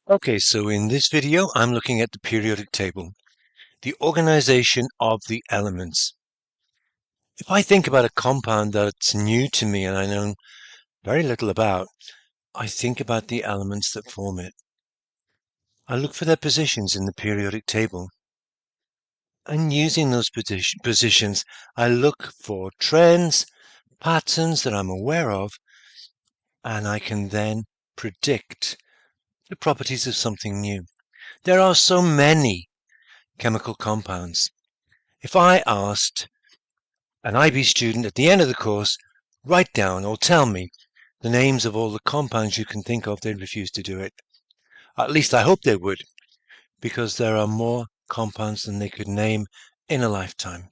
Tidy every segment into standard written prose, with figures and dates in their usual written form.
Okay, so in this video, I'm looking at the periodic table, the organization of the elements. If I think about a compound that's new to me and I know very little about, I think about the elements that form it. I look for their positions in the periodic table. And using those positions, I look for trends, patterns that I'm aware of, and I can then predict the properties of something new. There are so many chemical compounds. If I asked an IB student at the end of the course, write down or tell me the names of all the compounds you can think of, they'd refuse to do it. At least I hope they would, because there are more compounds than they could name in a lifetime.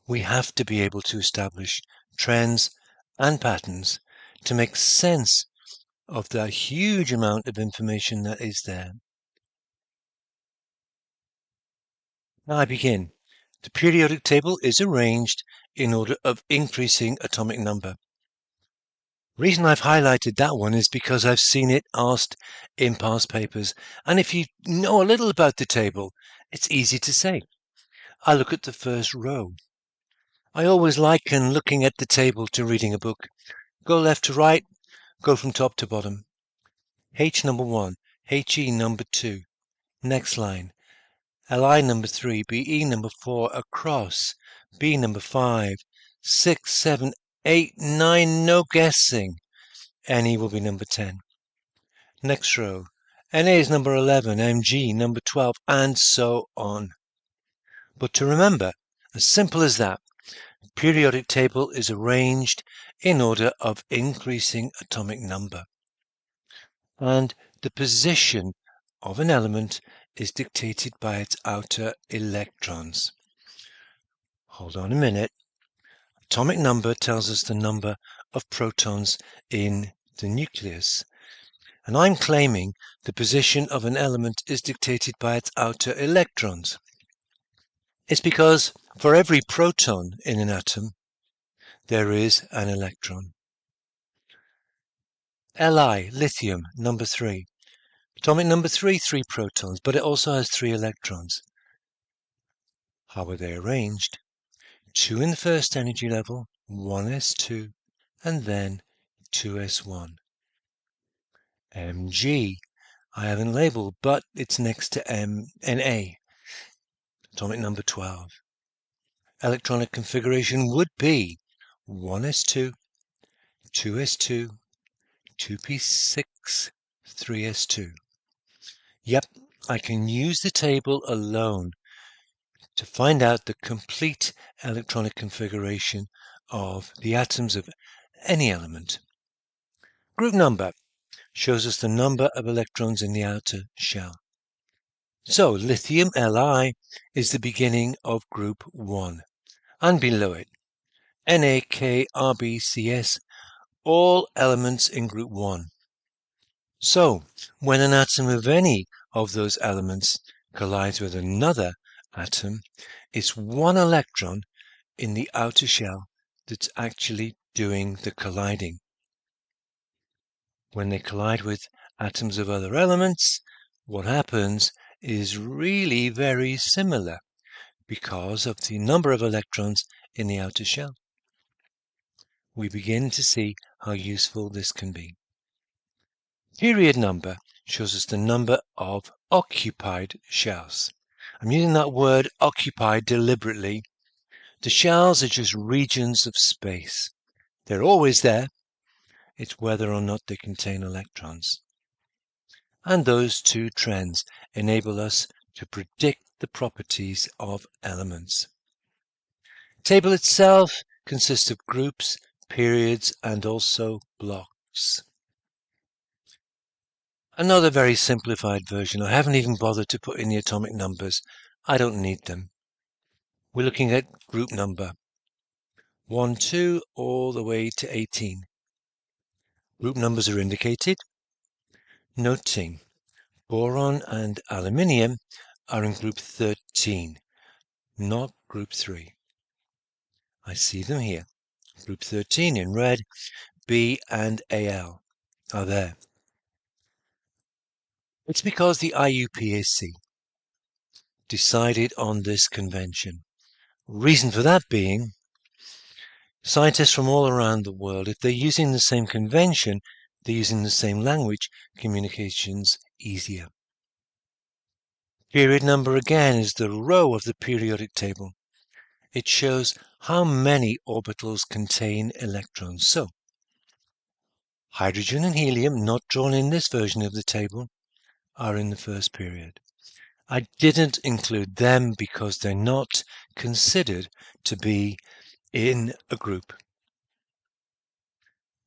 We have to be able to establish trends and patterns to make sense of the huge amount of information that is there. Now I begin. The periodic table is arranged in order of increasing atomic number. The reason I've highlighted that one is because I've seen it asked in past papers, and if you know a little about the table, it's easy to say. I look at the first row. I always liken looking at the table to reading a book. Go left to right, go from top to bottom. H number 1, HE number 2, next line. Li number 3, Be number 4, across, B number 5, 6, 7, 8, 9, no guessing. Ne will be number 10. Next row, Na is number 11, Mg number 12, and so on. But to remember, as simple as that, the periodic table is arranged in order of increasing atomic number. And the position of an element is dictated by its outer electrons. Hold on a minute. Atomic number tells us the number of protons in the nucleus. And I'm claiming the position of an element is dictated by its outer electrons. It's because for every proton in an atom, there is an electron. Li, lithium, number 3. Atomic number 3, 3 protons, but it also has 3 electrons. How are they arranged? 2 in the first energy level, 1s2, and then 2s1. Mg, I haven't labeled, but it's next to Na, atomic number 12. Electronic configuration would be 1s2, 2s2, 2p6, 3s2. Yep, I can use the table alone to find out the complete electronic configuration of the atoms of any element. Group number shows us the number of electrons in the outer shell. So lithium Li is the beginning of group 1, and below it Na, K, Rb, Cs, all elements in group 1. So when an atom of any of those elements collides with another atom, it's one electron in the outer shell that's actually doing the colliding. When they collide with atoms of other elements, what happens is really very similar because of the number of electrons in the outer shell. We begin to see how useful this can be. Period number shows us the number of occupied shells. I'm using that word occupied deliberately. The shells are just regions of space. They're always there. It's whether or not they contain electrons. And those two trends enable us to predict the properties of elements. The table itself consists of groups, periods, and also blocks. Another very simplified version. I haven't even bothered to put in the atomic numbers. I don't need them. We're looking at group number 1, 2, all the way to 18. Group numbers are indicated, noting boron and aluminium are in group 13, not group 3. I see them here. Group 13 in red, B and Al are there. It's because the IUPAC decided on this convention. Reason for that being, scientists from all around the world, if they're using the same convention, they're using the same language, communication's easier. Period number again is the row of the periodic table. It shows how many orbitals contain electrons. So, hydrogen and helium, not drawn in this version of the table, are in the first period. I didn't include them because they're not considered to be in a group.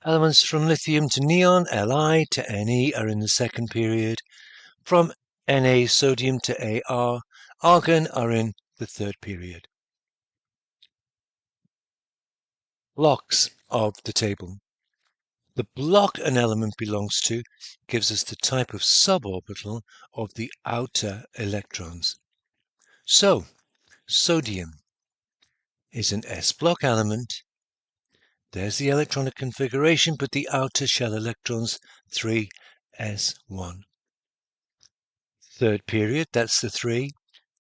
Elements from lithium to neon, Li to Ne, are in the second period. From Na sodium to Ar, argon, are in the third period. Blocks of the table. The block an element belongs to gives us the type of suborbital of the outer electrons. So, sodium is an s-block element. There's the electronic configuration, but the outer shell electrons 3s1. Third period, that's the 3.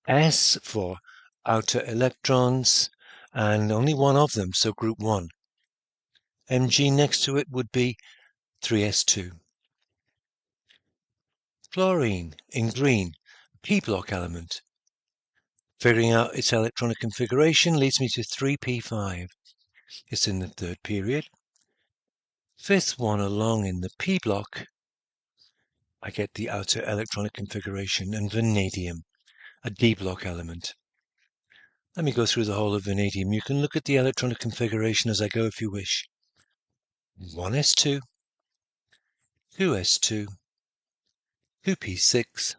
S for outer electrons, and only one of them, so group 1. Mg next to it would be 3s2. Fluorine in green, p-block element. Figuring out its electronic configuration leads me to 3p5. It's in the third period. Fifth one along in the p block, I get the outer electronic configuration, and vanadium, a d block element. Let me go through the whole of vanadium. You can look at the electronic configuration as I go if you wish. 1s2, 2s2, 2p6,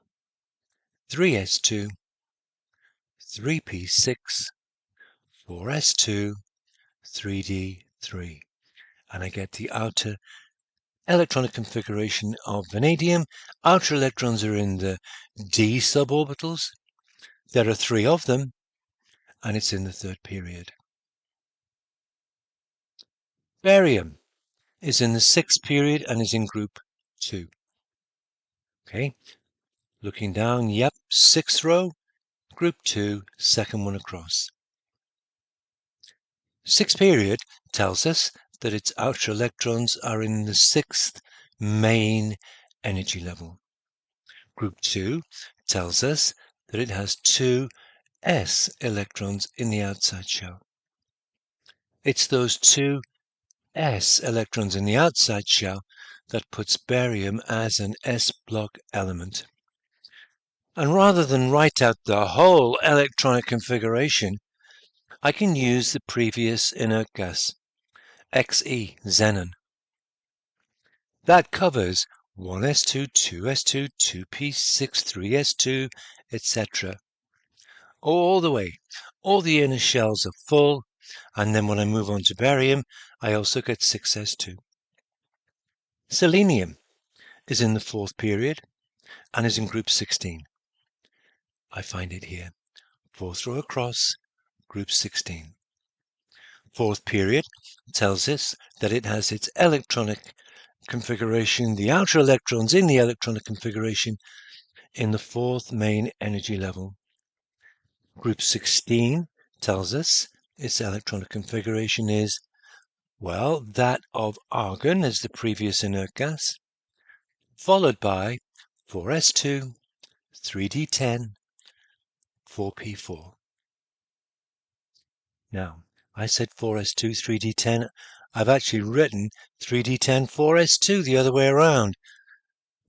3s2, 3p6, 4s2, 3d3. And I get the outer electronic configuration of vanadium. Outer electrons are in the d suborbitals. There are 3 of them, and it's in the third period. Barium is in the 6th period and is in group 2. Okay, looking down, yep, 6th row, group 2, second one across. 6th period tells us that its outer electrons are in the 6th main energy level. Group 2 tells us that it has 2 s electrons in the outside shell. It's those 2 s electrons in the outside shell that puts barium as an s-block element. And rather than write out the whole electronic configuration, I can use the previous inert gas, Xe, xenon. That covers 1s2, 2s2, 2p6, 3s2, etc. All the way. All the inner shells are full, and then when I move on to barium, I also get 6s2. Selenium is in the 4th period and is in group 16. I find it here. 4th row across, group 16. 4th period tells us that it has its electronic configuration, the outer electrons in the electronic configuration, in the 4th main energy level. Group 16 tells us its electronic configuration is, well, that of argon as the previous inert gas, followed by 4s2, 3d10, 4p4. Now, I said 4s2, 3d10. I've actually written 3d10, 4s2 the other way around.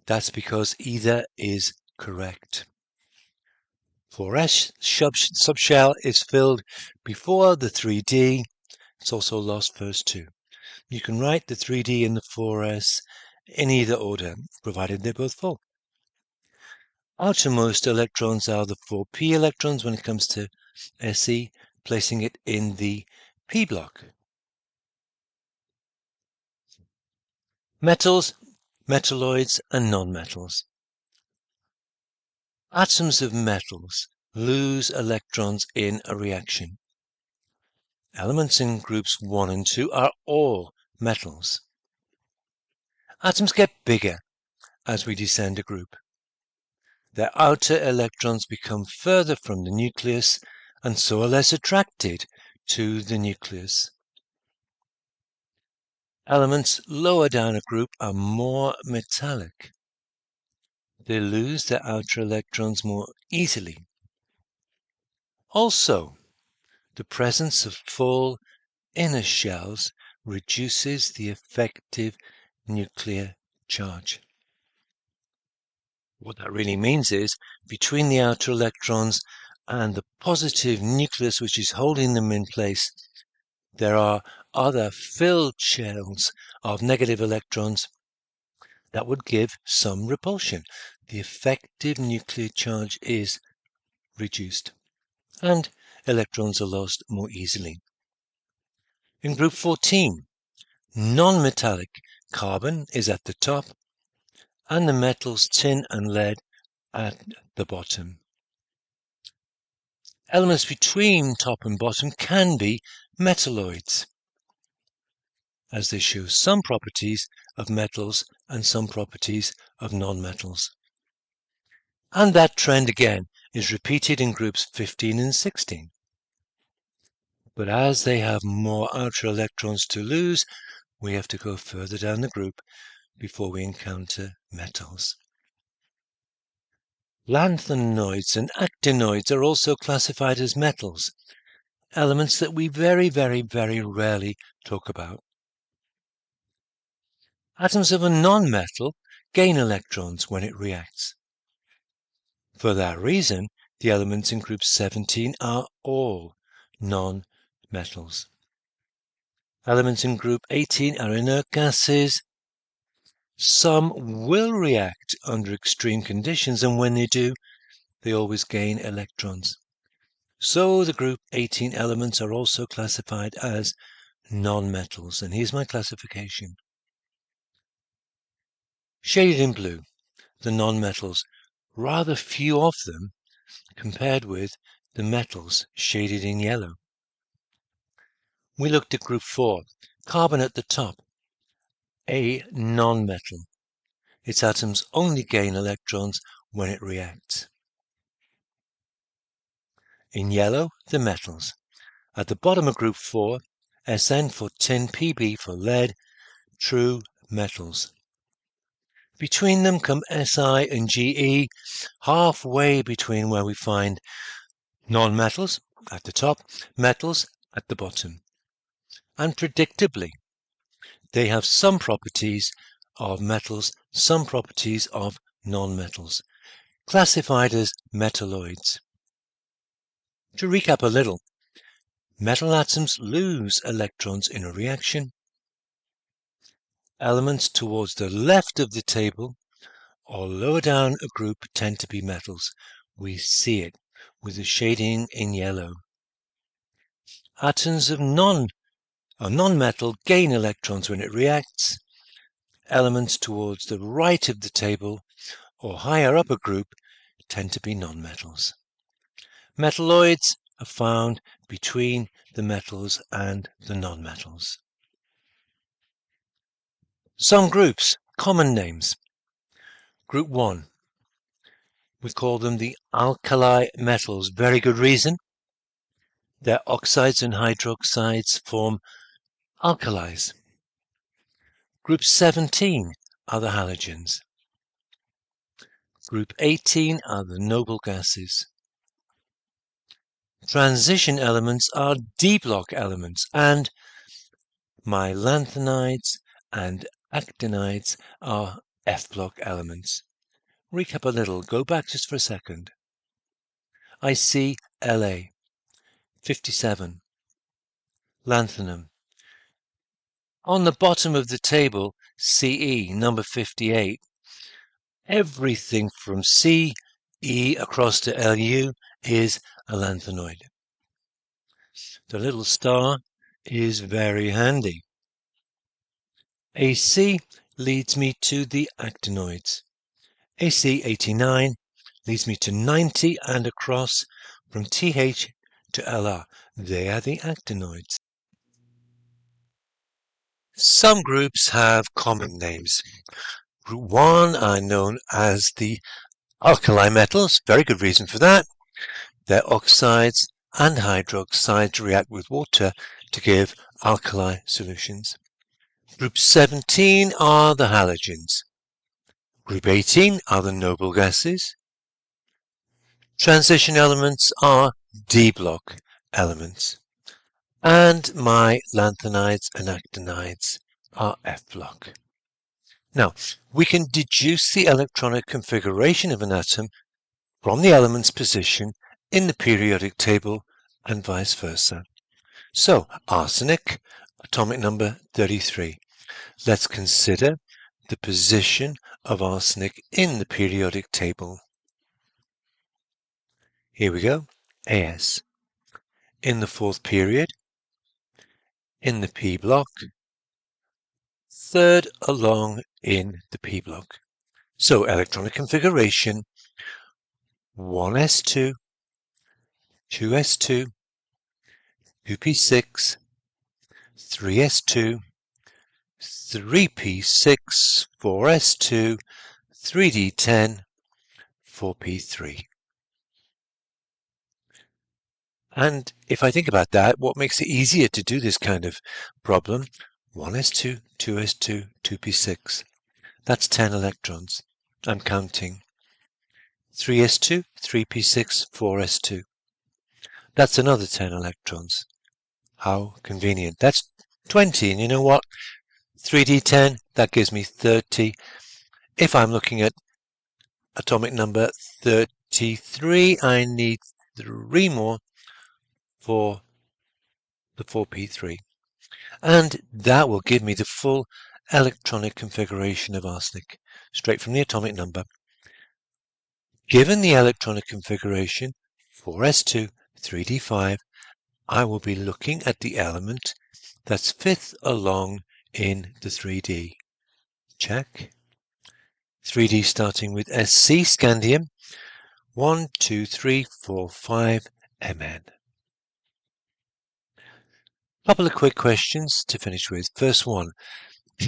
That's because either is correct. 4s subshell is filled before the 3d. It's also lost first 2. You can write the 3d and the 4s in either order, provided they're both full. Outermost electrons are the 4p electrons when it comes to Se, placing it in the p block. Metals, metalloids, and nonmetals. Atoms of metals lose electrons in a reaction. Elements in groups 1 and 2 are all metals. Atoms get bigger as we descend a group. their outer electrons become further from the nucleus and so are less attracted to the nucleus. Elements lower down a group are more metallic. They lose their outer electrons more easily. Also, the presence of full inner shells reduces the effective nuclear charge. What that really means is, between the outer electrons and the positive nucleus which is holding them in place, there are other filled shells of negative electrons that would give some repulsion. The effective nuclear charge is reduced, and electrons are lost more easily. In group 14, non-metallic carbon is at the top, and the metals tin and lead at the bottom. Elements between top and bottom can be metalloids, as they show some properties of metals and some properties of non-metals. And that trend again is repeated in groups 15 and 16. But as they have more outer electrons to lose, we have to go further down the group before we encounter metals. Lanthanoids and actinoids are also classified as metals, elements that we very rarely talk about. Atoms of a non-metal gain electrons when it reacts. For that reason, the elements in group 17 are all non-metals. Elements in group 18 are inert gases. Some will react under extreme conditions, and when they do, they always gain electrons. So the group 18 elements are also classified as non-metals, and here's my classification. Shaded in blue, the non-metals, rather few of them compared with the metals shaded in yellow. We looked at group 4, carbon at the top, a non-metal. Its atoms only gain electrons when it reacts. In yellow, the metals. At the bottom of group 4, Sn for tin, Pb for lead, true metals. Between them come Si and Ge, halfway between where we find non-metals at the top, metals at the bottom. And predictably, they have some properties of metals, some properties of non-metals, classified as metalloids. To recap a little, metal atoms lose electrons in a reaction. Elements towards the left of the table or lower down a group tend to be metals. We see it with the shading in yellow. Atoms of non-metal gain electrons when it reacts. Elements towards the right of the table or higher up a group tend to be non-metals. Metalloids are found between the metals and the non-metals. Some groups, common names. Group 1, we call them the alkali metals. Very good reason. Their oxides and hydroxides form alkalis. Group 17 are the halogens. Group 18 are the noble gases. Transition elements are D-block elements, and my lanthanides and actinides are F-block elements. Recap a little, go back just for a second. I see La, 57, lanthanum. On the bottom of the table, Ce, number 58. Everything from Ce across to Lu is a lanthanoid. The little star is very handy. AC leads me to the actinoids. AC 89 leads me to 90 and across from TH to LR. They are the actinoids. Some groups have common names. Group 1 are known as the Alkali metals, very good reason for that. Their oxides and hydroxides react with water to give alkali solutions. Group 17 are the halogens. Group 18 are the noble gases. Transition elements are D-block elements. And my lanthanides and actinides are F-block. Now, we can deduce the electronic configuration of an atom from the element's position in the periodic table and vice versa. So, arsenic, atomic number 33. Let's consider the position of arsenic in the periodic table. Here we go, AS. In the fourth period, in the P block, third along in the P block. So electronic configuration 1s2, 2s2, 2p6, 3s2, 3p6, 4s2, 3d10, 4p3. And if I think about that, what makes it easier to do this kind of problem? 1s2, 2s2, 2p6. That's 10 electrons. I'm counting. 3s2, 3p6, 4s2. That's another 10 electrons. How convenient. That's 20, and you know what? 3d10, that gives me 30. If I'm looking at atomic number 33, I need 3 more for the 4p3. And that will give me the full electronic configuration of arsenic, straight from the atomic number. Given the electronic configuration, 4s2, 3d5, I will be looking at the element that's fifth along in the 3D. Check. 3D starting with Sc, scandium, 1, 2, 3, 4, 5, Mn. Couple of quick questions to finish with. First one,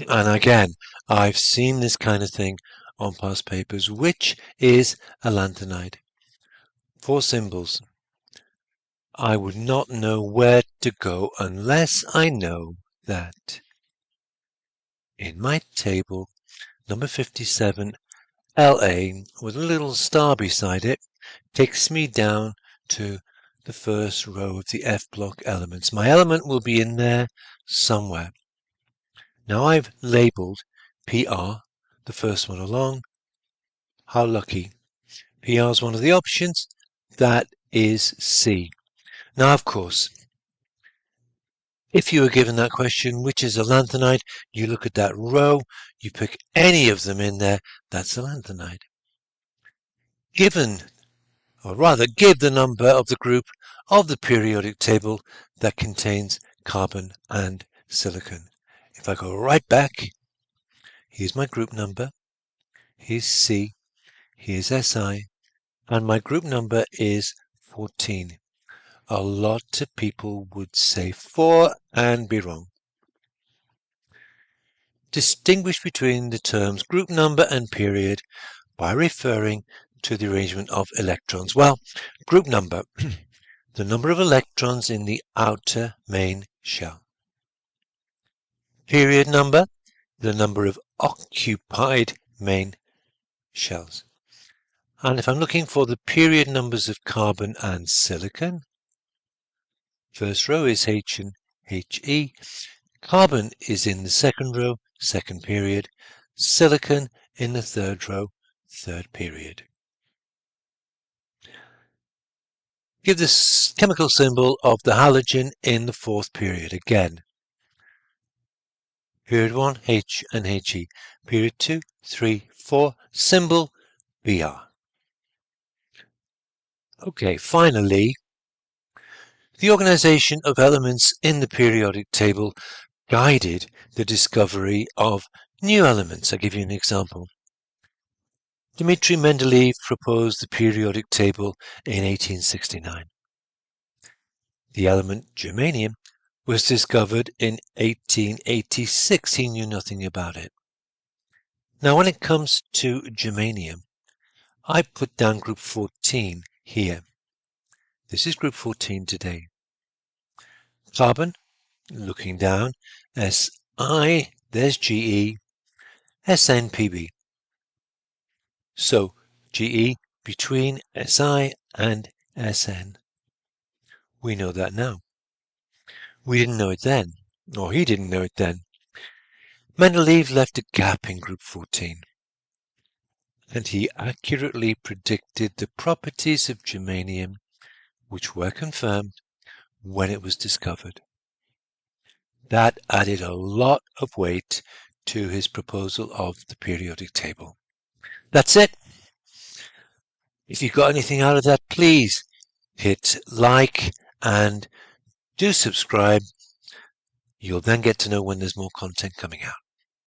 and again, I've seen this kind of thing on past papers. Which is a lanthanide? 4 symbols. I would not know where to go unless I know that. In my table, number 57, LA, with a little star beside it, takes me down to the first row of the F block elements. My element will be in there somewhere. Now I've labeled PR, the first one along. How lucky. PR is one of the options. That is C. Now, of course, if you were given that question, which is a lanthanide, you look at that row, you pick any of them in there, that's a lanthanide. Given, or rather, give the number of the group of the periodic table that contains carbon and silicon. If I go right back, here's my group number, here's C, here's Si, and my group number is 14. A lot of people would say 4 and be wrong. Distinguish between the terms group number and period by referring to the arrangement of electrons. Well, group number, the number of electrons in the outer main shell. Period number, the number of occupied main shells. And if I'm looking for the period numbers of carbon and silicon, first row is H and He. Carbon is in the second row, second period. Silicon in the third row, third period. Give the chemical symbol of the halogen in the fourth period again. Period 1, H and He. Period 2, 3, 4, symbol Br. Okay, finally, the organization of elements in the periodic table guided the discovery of new elements. I'll give you an example. Dmitri Mendeleev proposed the periodic table in 1869. The element germanium was discovered in 1886. He knew nothing about it. Now, when it comes to germanium, I put down group 14 here. This is group 14 today. Carbon, looking down, Si, there's Ge, Sn, Pb. So Ge between Si and Sn. We know that now. We didn't know it then, or he didn't know it then. Mendeleev left a gap in group 14, and he accurately predicted the properties of germanium, which were confirmed when it was discovered. That added a lot of weight to his proposal of the periodic table. That's it. If you got anything out of that, please hit like and do subscribe. You'll then get to know when there's more content coming out.